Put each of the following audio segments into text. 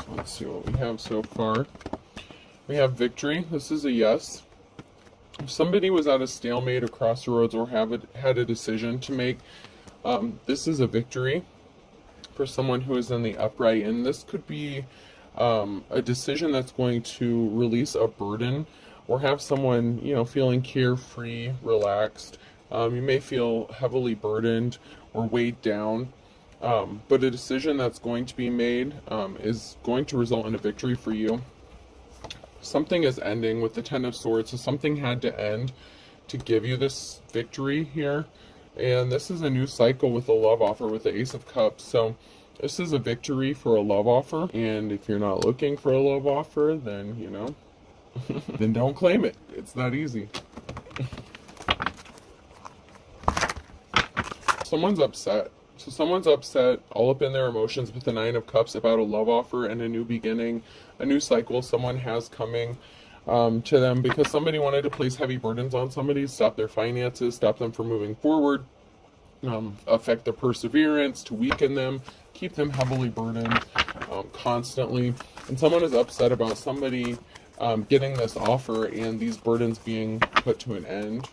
Let's see what we have so far. We have victory. This is a yes. If somebody was at a stalemate or crossroads or had a decision to make, this is a victory for someone who is in the upright. And this could be a decision that's going to release a burden or have someone, feeling carefree, relaxed. You may feel heavily burdened or weighed down. But a decision that's going to be made is going to result in a victory for you. Something is ending with the Ten of Swords, so something had to end to give you this victory here. And this is a new cycle with a love offer with the Ace of Cups. So this is a victory for a love offer. And if you're not looking for a love offer, then, then don't claim it. It's that easy. Someone's upset. So someone's upset, all up in their emotions with the Nine of Cups about a love offer and a new beginning, a new cycle someone has coming to them because somebody wanted to place heavy burdens on somebody, stop their finances, stop them from moving forward, affect their perseverance, to weaken them, keep them heavily burdened constantly. And someone is upset about somebody getting this offer and these burdens being put to an end.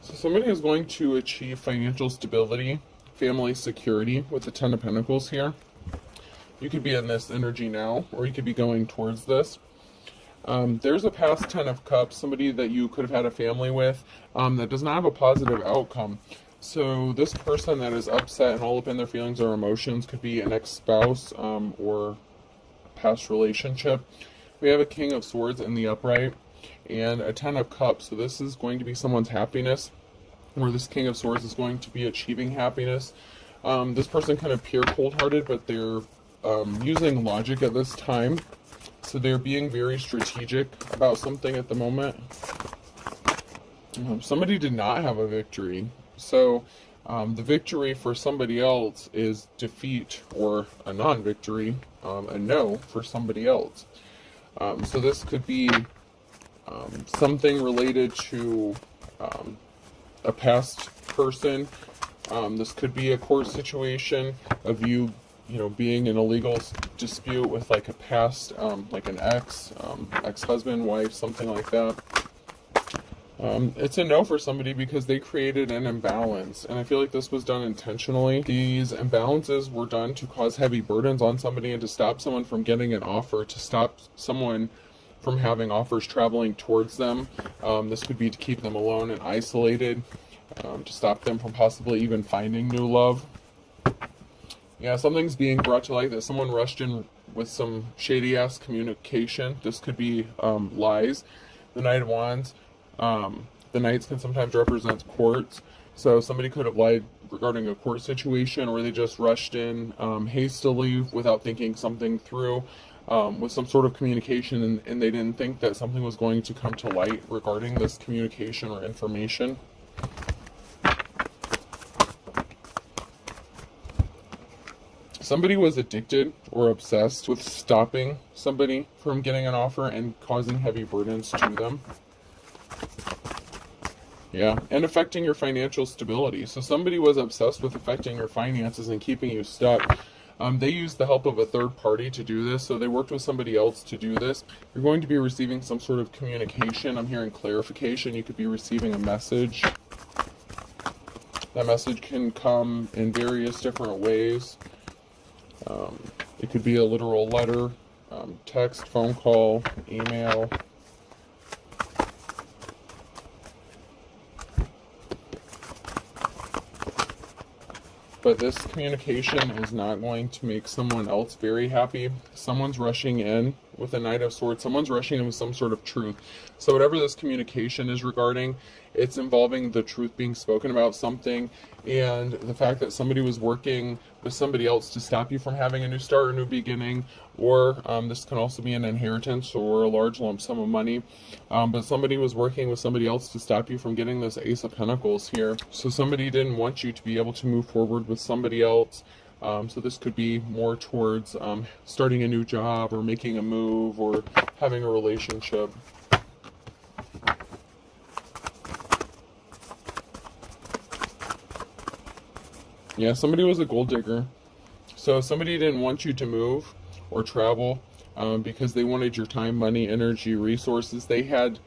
Somebody is going to achieve financial stability, family security with the Ten of Pentacles here. You could be in this energy now, or you could be going towards this. There's a past Ten of Cups, somebody that you could have had a family with that does not have a positive outcome. So this person that is upset and all up in their feelings or emotions could be an ex-spouse or past relationship. We have a King of Swords in the upright and a Ten of Cups. So this is going to be someone's happiness, or this King of Swords is going to be achieving happiness. This person can appear cold-hearted, but they're using logic at this time. So they're being very strategic about something at the moment. Somebody did not have a victory. So the victory for somebody else is defeat or a non-victory, a no for somebody else. So this could be something related to a past person. This could be a court situation of you being in a legal dispute with like a past, like an ex-husband, wife, something like that. It's a no for somebody because they created an imbalance, and I feel like this was done intentionally. These imbalances were done to cause heavy burdens on somebody and to stop someone from getting an offer, to stop someone from having offers traveling towards them. This could be to keep them alone and isolated, to stop them from possibly even finding new love. Yeah, something's being brought to light that someone rushed in with some shady-ass communication. This could be lies. The Knight of Wands. The Knights can sometimes represent courts. So somebody could have lied regarding a court situation, or they just rushed in hastily without thinking something through. With some sort of communication, and they didn't think that something was going to come to light regarding this communication or information. Somebody was addicted or obsessed with stopping somebody from getting an offer and causing heavy burdens to them. Yeah, and affecting your financial stability. So somebody was obsessed with affecting your finances and keeping you stuck. They used the help of a third party to do this, so they worked with somebody else to do this. You're going to be receiving some sort of communication. I'm hearing clarification. You could be receiving a message. That message can come in various different ways. It could be a literal letter, text, phone call, email. But this communication is not going to make someone else very happy. Someone's rushing in with a Knight of Swords. Someone's rushing in with some sort of truth. So whatever this communication is regarding, it's involving the truth being spoken about something, and the fact that somebody was working with somebody else to stop you from having a new start or new beginning, or this can also be an inheritance or a large lump sum of money, but somebody was working with somebody else to stop you from getting this Ace of Pentacles here. So somebody didn't want you to be able to move forward with somebody else. So this could be more towards starting a new job or making a move or having a relationship. Yeah, somebody was a gold digger. So somebody didn't want you to move or travel because they wanted your time, money, energy, resources. They had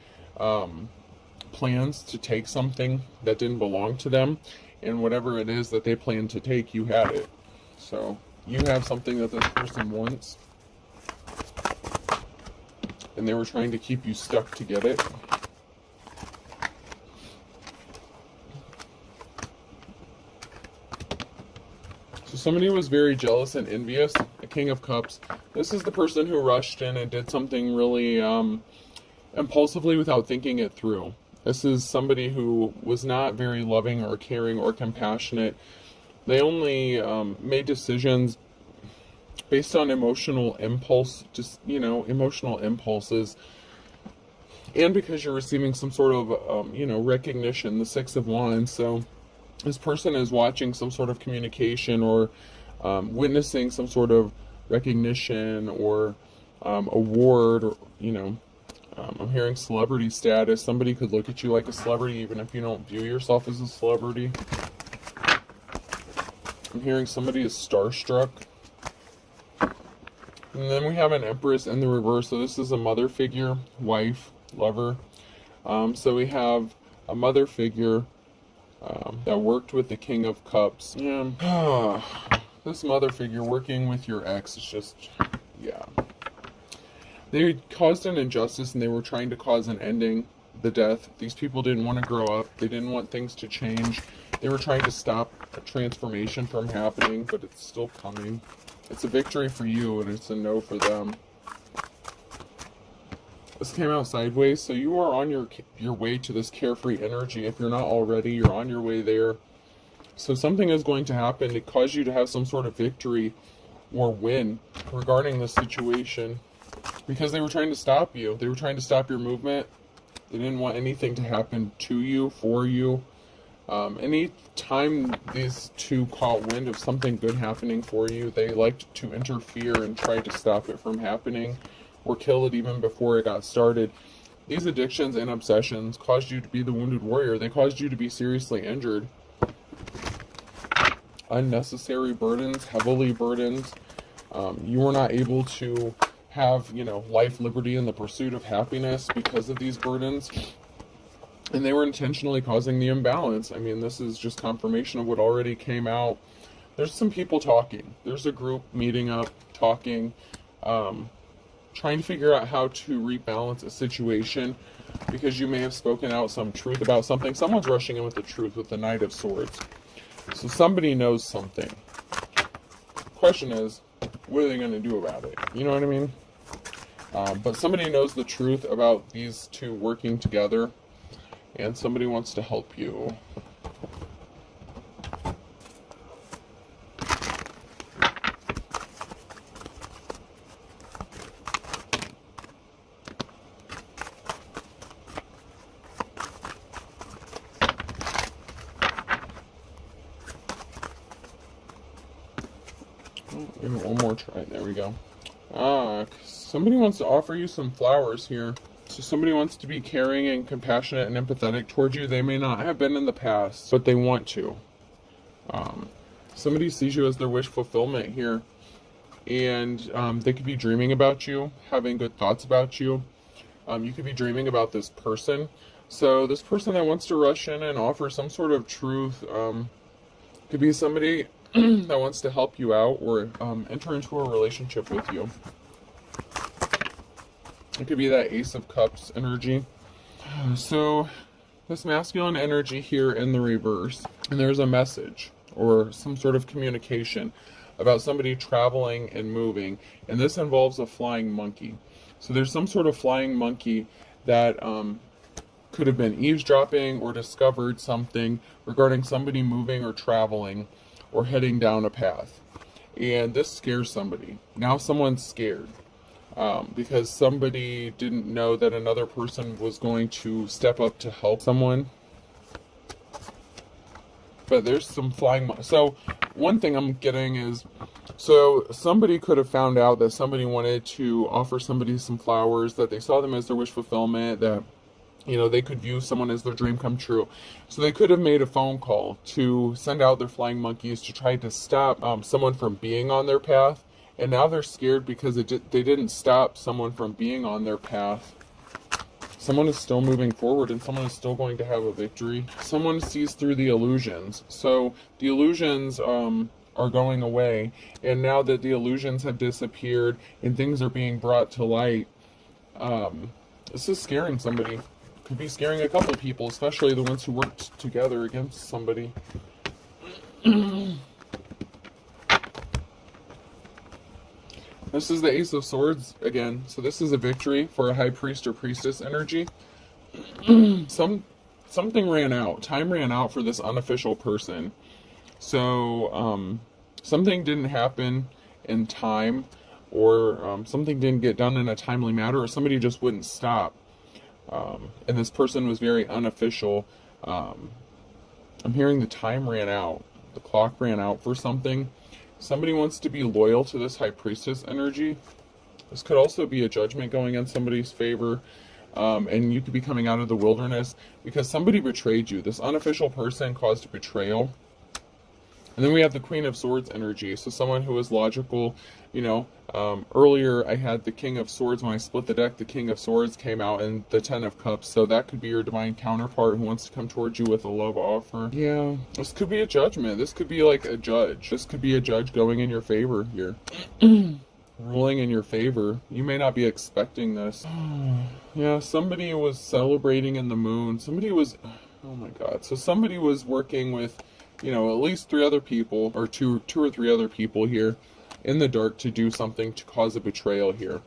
plans to take something that didn't belong to them, and whatever it is that they planned to take, you had it. So you have something that this person wants, and they were trying to keep you stuck to get it. So somebody was very jealous and envious, a King of Cups. This is the person who rushed in and did something really impulsively without thinking it through. This is somebody who was not very loving or caring or compassionate. They only made decisions based on emotional impulse, just, emotional impulses. And because you're receiving some sort of, recognition, the Six of Wands. So this person is watching some sort of communication or witnessing some sort of recognition or award, or, I'm hearing celebrity status. Somebody could look at you like a celebrity even if you don't view yourself as a celebrity. I'm hearing somebody is starstruck. And then we have an Empress in the reverse. So this is a mother figure, wife, lover. So we have a mother figure that worked with the King of Cups. Yeah. This mother figure working with your ex is just, yeah. They caused an injustice and they were trying to cause an ending, the death. These people didn't want to grow up. They didn't want things to change. They were trying to stop a transformation from happening, but it's still coming. It's a victory for you and it's a no for them. This came out sideways, so you are on your way to this carefree energy. If you're not already, you're on your way there. So something is going to happen to cause you to have some sort of victory or win regarding the situation. Because they were trying to stop you. They were trying to stop your movement. They didn't want anything to happen to you, for you. Any time these two caught wind of something good happening for you, they liked to interfere and try to stop it from happening or kill it even before it got started. These addictions and obsessions caused you to be the wounded warrior. They caused you to be seriously injured. Unnecessary burdens, heavily burdened. You were not able to have, life, liberty, and the pursuit of happiness because of these burdens. And they were intentionally causing the imbalance. I mean, this is just confirmation of what already came out. There's some people talking. There's a group meeting up, talking, trying to figure out how to rebalance a situation because you may have spoken out some truth about something. Someone's rushing in with the truth with the Knight of Swords. So somebody knows something. Question is, what are they going to do about it? You know what I mean? But somebody knows the truth about these two working together, and somebody wants to help you. Give it one more try. There we go. Somebody wants to offer you some flowers here. So somebody wants to be caring and compassionate and empathetic towards you. They may not have been in the past, but they want to. Somebody sees you as their wish fulfillment here. And they could be dreaming about you, having good thoughts about you. You could be dreaming about this person. So this person that wants to rush in and offer some sort of truth could be somebody that wants to help you out or enter into a relationship with you. It could be that Ace of Cups energy. So this masculine energy here in the reverse, and there's a message or some sort of communication about somebody traveling and moving, and this involves a flying monkey. So there's some sort of flying monkey that could have been eavesdropping or discovered something regarding somebody moving or traveling or heading down a path, and this scares somebody. Now someone's scared because somebody didn't know that another person was going to step up to help someone. But there's some flying so one thing I'm getting is, so somebody could have found out that somebody wanted to offer somebody some flowers, that they saw them as their wish fulfillment, that You know, they could view someone as their dream come true. So they could have made a phone call to send out their flying monkeys to try to stop someone from being on their path. And now they're scared because they didn't stop someone from being on their path. Someone is still moving forward and someone is still going to have a victory. Someone sees through the illusions. So the illusions are going away. And now that the illusions have disappeared and things are being brought to light, this is scaring somebody. Could be scaring a couple people, especially the ones who worked together against somebody. This is the Ace of Swords again. So this is a victory for a high priest or priestess energy. Something ran out. Time ran out for this unofficial person. So something didn't happen in time, or something didn't get done in a timely manner, or somebody just wouldn't stop. And this person was very unofficial. I'm hearing the time ran out. The clock ran out for something. Somebody wants to be loyal to this high priestess energy. This could also be a judgment going in somebody's favor. And you could be coming out of the wilderness because somebody betrayed you. This unofficial person caused a betrayal. And then we have the Queen of Swords energy. So someone who is logical, you know, earlier I had the King of Swords. When I split the deck, the King of Swords came out and the Ten of Cups. So that could be your divine counterpart who wants to come towards you with a love offer. Yeah, this could be a judgment. This could be like a judge. This could be a judge going in your favor here. Ruling in your favor. You may not be expecting this. Yeah, somebody was celebrating in the moon. Somebody was, oh my God. So somebody was working with, you know, at least 3 other people, or two or three other people here in the dark to do something to cause a betrayal here.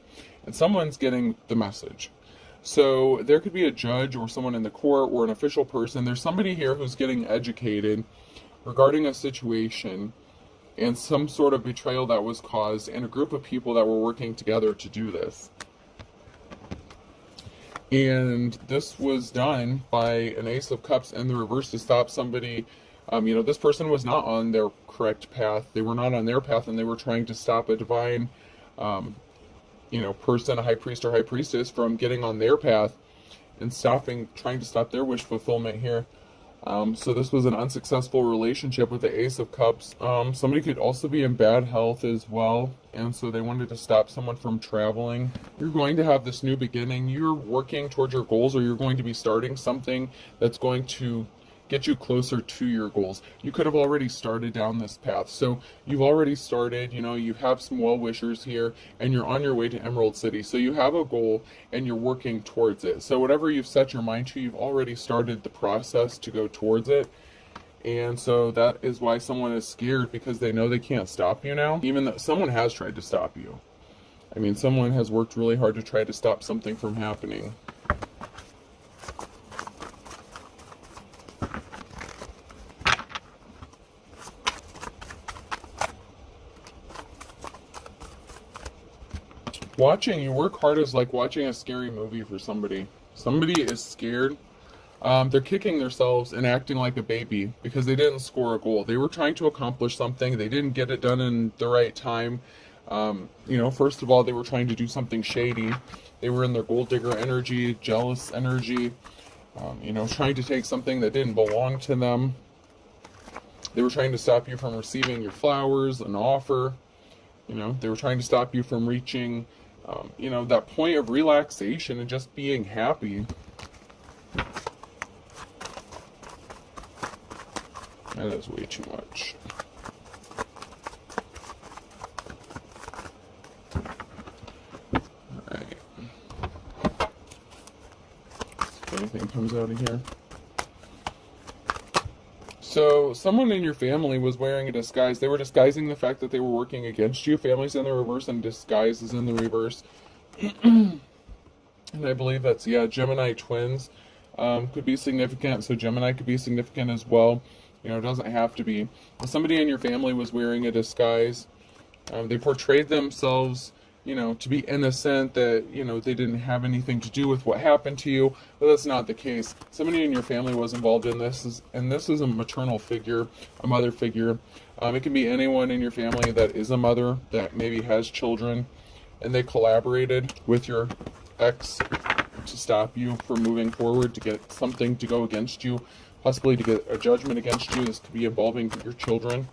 And someone's getting the message. So there could be a judge or someone in the court or an official person. There's somebody here who's getting educated regarding a situation and some sort of betrayal that was caused, and a group of people that were working together to do this. And this was done by an Ace of Cups in the reverse to stop somebody. You know, this person was not on their correct path. They were not on their path, and they were trying to stop a divine, you know, person, a high priest or high priestess, from getting on their path and trying to stop their wish fulfillment here. So this was an unsuccessful relationship with the Ace of Cups. Somebody could also be in bad health as well, and so they wanted to stop someone from traveling. You're going to have this new beginning. You're working towards your goals, or you're going to be starting something that's going to get you closer to your goals. You could have already started down this path. So you've already started, you know, you have some well-wishers here, and you're on your way to Emerald City. So you have a goal and you're working towards it. So whatever you've set your mind to, you've already started the process to go towards it. And so that is why someone is scared, because they know they can't stop you now, even though someone has tried to stop you. I mean, someone has worked really hard to try to stop something from happening. Watching you work hard is like watching a scary movie for somebody. Somebody is scared. They're kicking themselves and acting like a baby because they didn't score a goal. They were trying to accomplish something. They didn't get it done in the right time. You know, first of all, they were trying to do something shady. They were in their gold digger energy, jealous energy, you know, trying to take something that didn't belong to them. They were trying to stop you from receiving your flowers, an offer. You know, they were trying to stop you from reaching, you know, that point of relaxation and just being happy. That is way too much. Alright. If anything comes out of here. So, someone in your family was wearing a disguise. They were disguising the fact that they were working against you. Family's in the reverse and disguise is in the reverse. And I believe that's, yeah, Gemini twins could be significant. So Gemini could be significant as well. You know, it doesn't have to be. But somebody in your family was wearing a disguise. They portrayed themselves, you know, to be innocent, that, you know, they didn't have anything to do with what happened to you, but that's not the case. Somebody in your family was involved in this, and this is a maternal figure, a mother figure. It can be anyone in your family that is a mother, that maybe has children, and they collaborated with your ex to stop you from moving forward, to get something to go against you, possibly to get a judgment against you. This could be involving your children.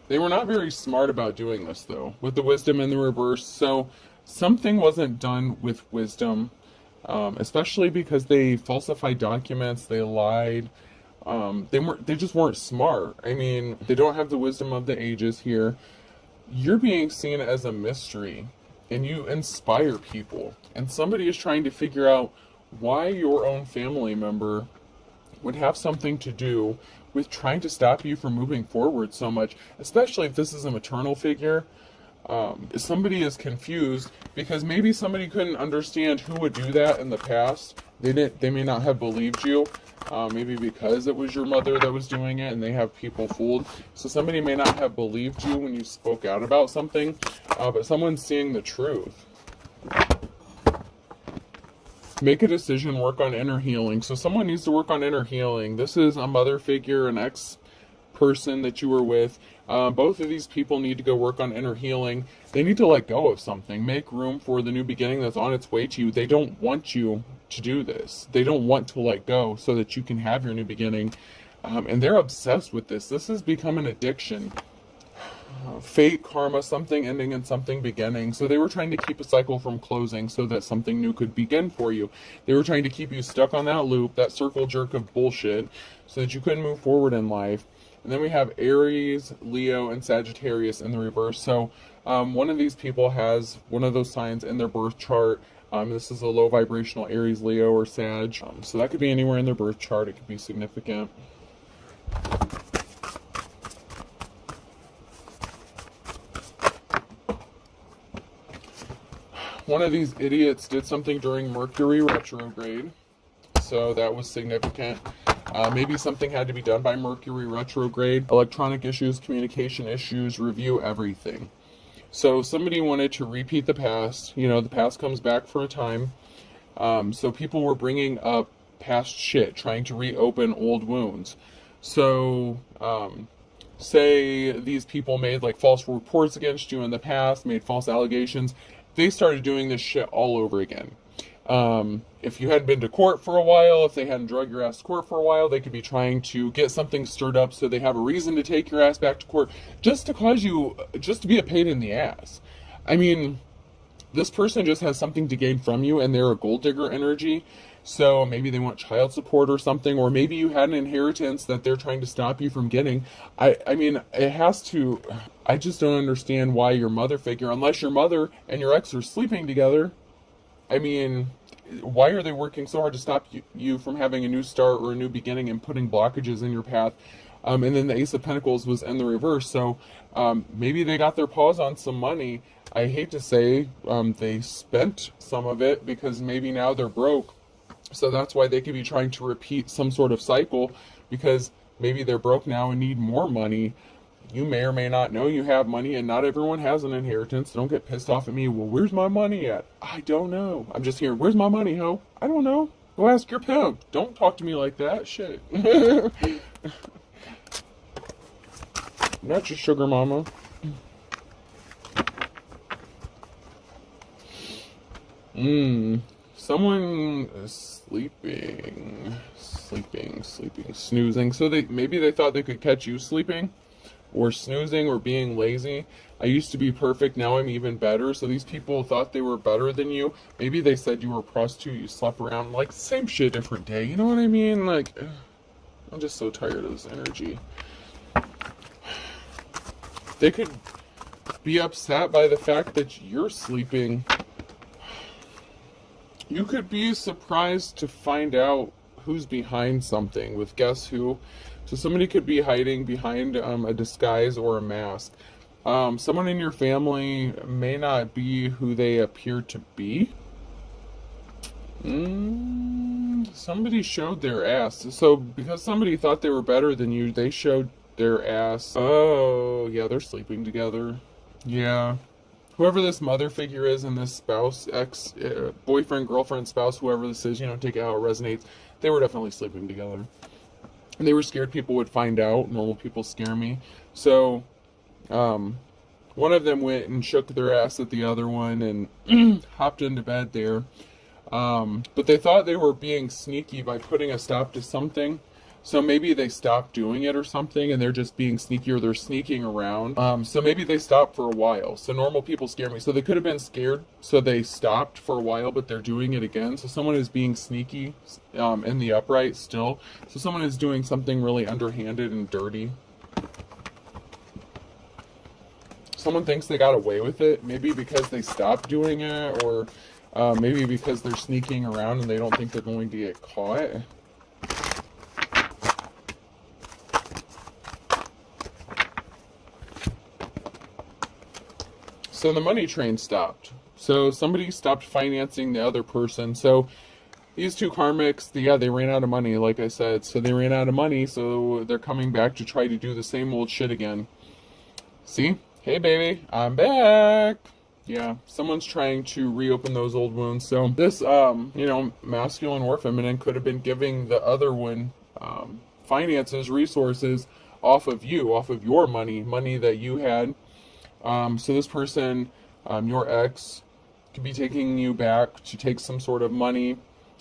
They were not very smart about doing this, though, with the wisdom in the reverse. So something wasn't done with wisdom, especially because they falsified documents, they lied. They just weren't smart. I mean, they don't have the wisdom of the ages here. You're being seen as a mystery, and you inspire people. And somebody is trying to figure out why your own family member would have something to do with trying to stop you from moving forward so much, especially if this is a maternal figure. Somebody is confused because maybe somebody couldn't understand who would do that in the past. They may not have believed you, maybe because it was your mother that was doing it and they have people fooled. So somebody may not have believed you when you spoke out about something, but someone's seeing the truth. Make a decision, work on inner healing. So someone needs to work on inner healing. This is a mother figure, an ex-person that you were with. Both of these people need to go work on inner healing. They need to let go of something. Make room for the new beginning that's on its way to you. They don't want you to do this. They don't want to let go so that you can have your new beginning. And they're obsessed with this. This has become an addiction. Fate, karma, something ending and something beginning. So they were trying to keep a cycle from closing so that something new could begin for you. They were trying to keep you stuck on that loop, that circle jerk of bullshit, so that you couldn't move forward in life. And then we have Aries, Leo, and Sagittarius in the reverse. So one of these people has one of those signs in their birth chart. This is a low vibrational Aries, Leo, or Sag. So that could be anywhere in their birth chart. It could be significant. One of these idiots did something during Mercury retrograde, so that was significant. Maybe something had to be done by Mercury retrograde. Electronic issues, communication issues, review everything. So somebody wanted to repeat the past. You know, the past comes back for a time. So people were bringing up past shit, trying to reopen old wounds. So say these people made like false reports against you in the past, made false allegations. They started doing this shit all over again. If you hadn't been to court for a while, if they hadn't drug your ass to court for a while, they could be trying to get something stirred up so they have a reason to take your ass back to court just to be a pain in the ass. I mean, this person just has something to gain from you and they're a gold digger energy. So maybe they want child support or something, or maybe you had an inheritance that they're trying to stop you from getting. I mean, it has to. I just don't understand why your mother figure, unless your mother and your ex are sleeping together. I mean, why are they working so hard to stop you from having a new start or a new beginning and putting blockages in your path? And then the Ace of Pentacles was in the reverse. So maybe they got their paws on some money. I hate to say they spent some of it because maybe now they're broke. So that's why they could be trying to repeat some sort of cycle, because maybe they're broke now and need more money. You may or may not know you have money, and not everyone has an inheritance. Don't get pissed off at me. Well, where's my money at? I don't know. I'm just hearing, where's my money, ho? I don't know. Go ask your pimp. Don't talk to me like that. Shit. Not your sugar mama. Someone is sleeping, snoozing. So maybe they thought they could catch you sleeping or snoozing or being lazy. I used to be perfect, now I'm even better. So these people thought they were better than you. Maybe they said you were a prostitute, you slept around, like same shit, different day. You know what I mean? Like, I'm just so tired of this energy. They could be upset by the fact that you're sleeping. You could be surprised to find out who's behind something with guess who. So somebody could be hiding behind a disguise or a mask. Someone in your family may not be who they appear to be. Somebody showed their ass. So because somebody thought they were better than you, they showed their ass. Oh, yeah, they're sleeping together. Yeah. Whoever this mother figure is and this spouse, ex, boyfriend, girlfriend, spouse, whoever this is, take it how it resonates, they were definitely sleeping together. And they were scared people would find out. Normal people scare me. So, one of them went and shook their ass at the other one and hopped into bed there. But they thought they were being sneaky by putting a stop to something. So maybe they stopped doing it or something, and they're just being sneaky, or they're sneaking around. So maybe they stopped for a while. So normal people scare me. So they could have been scared, so they stopped for a while, but they're doing it again. So someone is being sneaky in the upright still. So someone is doing something really underhanded and dirty. Someone thinks they got away with it, maybe because they stopped doing it, or maybe because they're sneaking around and they don't think they're going to get caught. So the money train stopped. So somebody stopped financing the other person. So these two karmics, they ran out of money, like I said. So they ran out of money, so they're coming back to try to do the same old shit again. See? Hey, baby, I'm back. Yeah, someone's trying to reopen those old wounds. So this, masculine or feminine could have been giving the other one finances, resources off of you, off of your money that you had. So this person, your ex, could be taking you back to take some sort of money.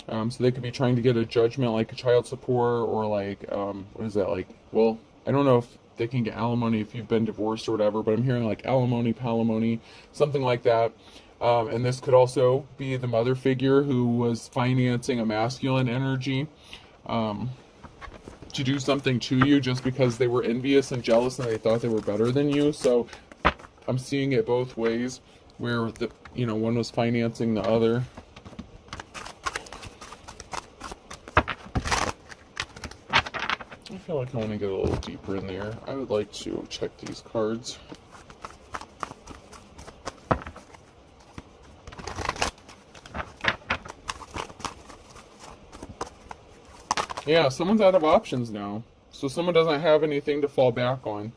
So they could be trying to get a judgment, like a child support, or like, what is that, like, well, I don't know if they can get alimony if you've been divorced or whatever, but I'm hearing like alimony, palimony, something like that. And this could also be the mother figure who was financing a masculine energy to do something to you just because they were envious and jealous and they thought they were better than you. So I'm seeing it both ways, where one was financing the other. I feel like I want to get a little deeper in there. I would like to check these cards. Yeah, someone's out of options now. So someone doesn't have anything to fall back on.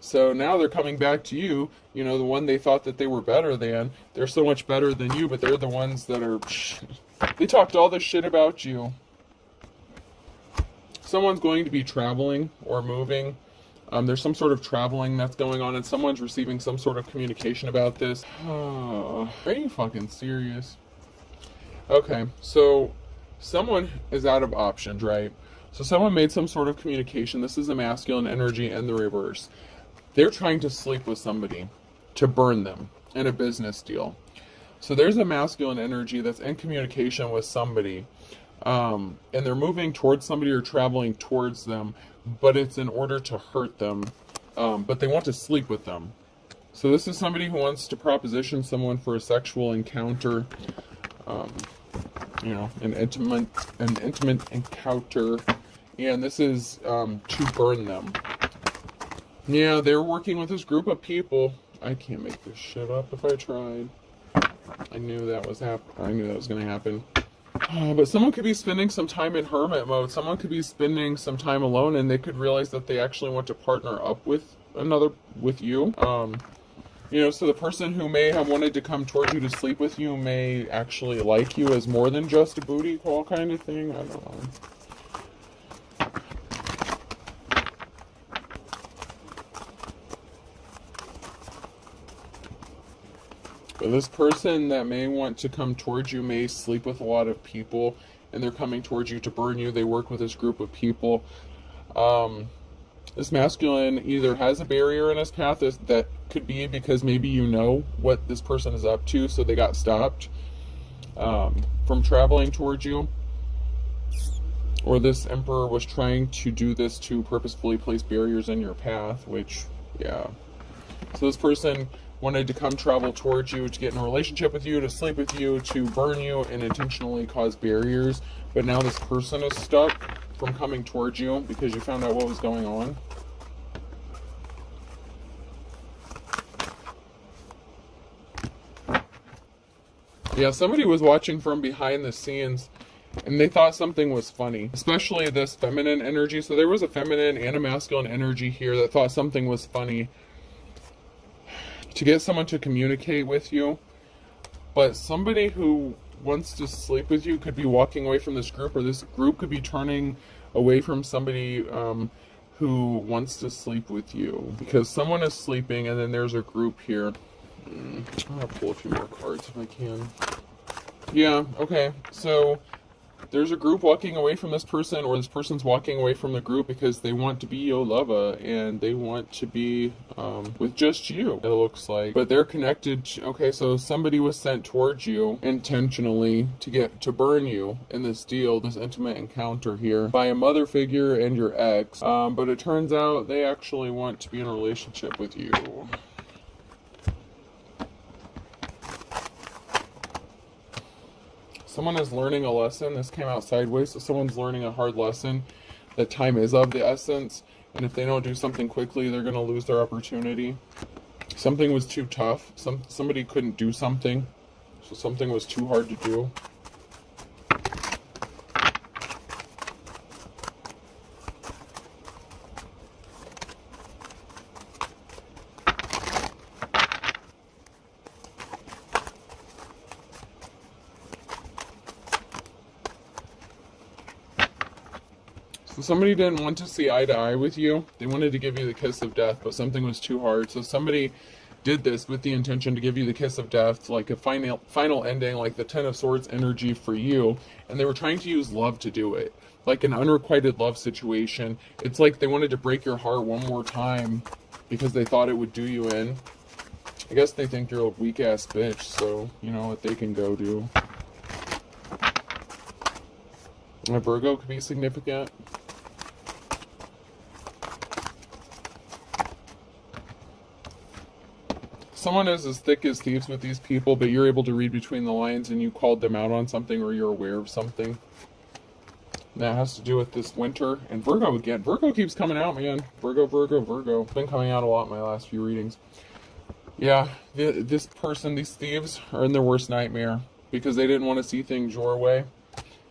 So now they're coming back to you, the one they thought that they were better than. They're so much better than you, but they're the ones that are... They talked all this shit about you. Someone's going to be traveling or moving. There's some sort of traveling that's going on, and someone's receiving some sort of communication about this. Are you fucking serious? Okay, so someone is out of options, right? So someone made some sort of communication. This is a masculine energy in the reverse. They're trying to sleep with somebody to burn them in a business deal. So there's a masculine energy that's in communication with somebody. And they're moving towards somebody or traveling towards them, but it's in order to hurt them. But they want to sleep with them. So this is somebody who wants to proposition someone for a sexual encounter. An intimate encounter. And this is to burn them. Yeah, they're working with this group of people. I can't make this shit up if I tried. I knew that was going to happen. But someone could be spending some time in hermit mode. Someone could be spending some time alone, and they could realize that they actually want to partner up with you. So the person who may have wanted to come towards you to sleep with you may actually like you as more than just a booty call kind of thing. I don't know. But this person that may want to come towards you may sleep with a lot of people, and they're coming towards you to burn you. They work with this group of people. This masculine either has a barrier in his path that could be because maybe you know what this person is up to, so they got stopped from traveling towards you. Or this emperor was trying to do this to purposefully place barriers in your path, which, yeah. So this person wanted to come travel towards you to get in a relationship with you, to sleep with you, to burn you, and intentionally cause barriers. But now this person is stuck from coming towards you because you found out what was going on. Yeah, somebody was watching from behind the scenes and they thought something was funny, especially this feminine energy. So there was a feminine and a masculine energy here that thought something was funny to get someone to communicate with you. But somebody who wants to sleep with you could be walking away from this group, or this group could be turning away from somebody who wants to sleep with you, because someone is sleeping and then there's a group here. I'll pull a few more cards if I can. Yeah, okay, so there's a group walking away from this person, or this person's walking away from the group because they want to be your lover and they want to be with just you, it looks like. But they're connected okay, so somebody was sent towards you intentionally to burn you in this deal, this intimate encounter here, by a mother figure and your ex. But it turns out they actually want to be in a relationship with you. Someone is learning a lesson. This came out sideways, so someone's learning a hard lesson. That time is of the essence, and if they don't do something quickly, they're going to lose their opportunity. Something was too tough. Somebody couldn't do something, so something was too hard to do. So somebody didn't want to see eye to eye with you. They wanted to give you the kiss of death, but something was too hard. So somebody did this with the intention to give you the kiss of death, like a final ending, like the Ten of Swords energy for you. And they were trying to use love to do it, like an unrequited love situation. It's like they wanted to break your heart one more time because they thought it would do you in. I guess they think you're a weak ass bitch, so you know what they can go do. A Virgo could be significant. Someone is as thick as thieves with these people, but you're able to read between the lines and you called them out on something, or you're aware of something. And that has to do with this winter. And Virgo again. Virgo keeps coming out, man. Virgo, Virgo, Virgo. It's been coming out a lot in my last few readings. Yeah, this person, these thieves, are in their worst nightmare because they didn't want to see things your way.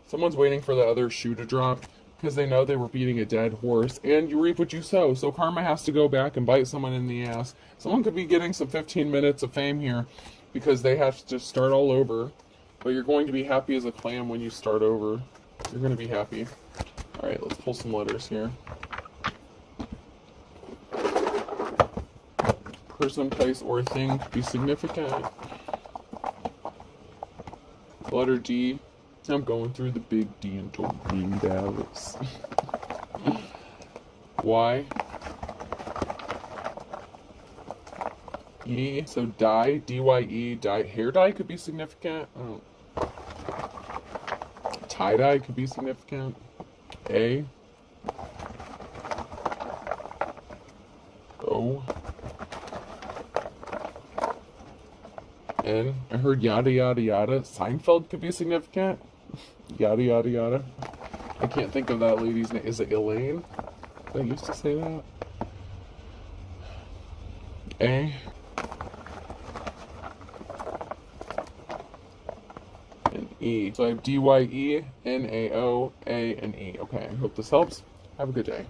Someone's waiting for the other shoe to drop because they know they were beating a dead horse, and you reap what you sow. So karma has to go back and bite someone in the ass. Someone could be getting some 15 minutes of fame here because they have to start all over. But you're going to be happy as a clam when you start over. You're going to be happy. All right, let's pull some letters here. Person, place, or thing could be significant. Letter D. I'm going through the big D until green Dallas. Y. E. So dye, D-Y-E, dye. Hair dye could be significant. Oh. Tie dye could be significant. A. O. N. I heard yada yada yada. Seinfeld could be significant. Yada yada yada. I can't think of that lady's name. Is it Elaine? Did I used to say that? A. And E. So I have D-Y-E, N-A-O, A, and E. Okay, I hope this helps. Have a good day.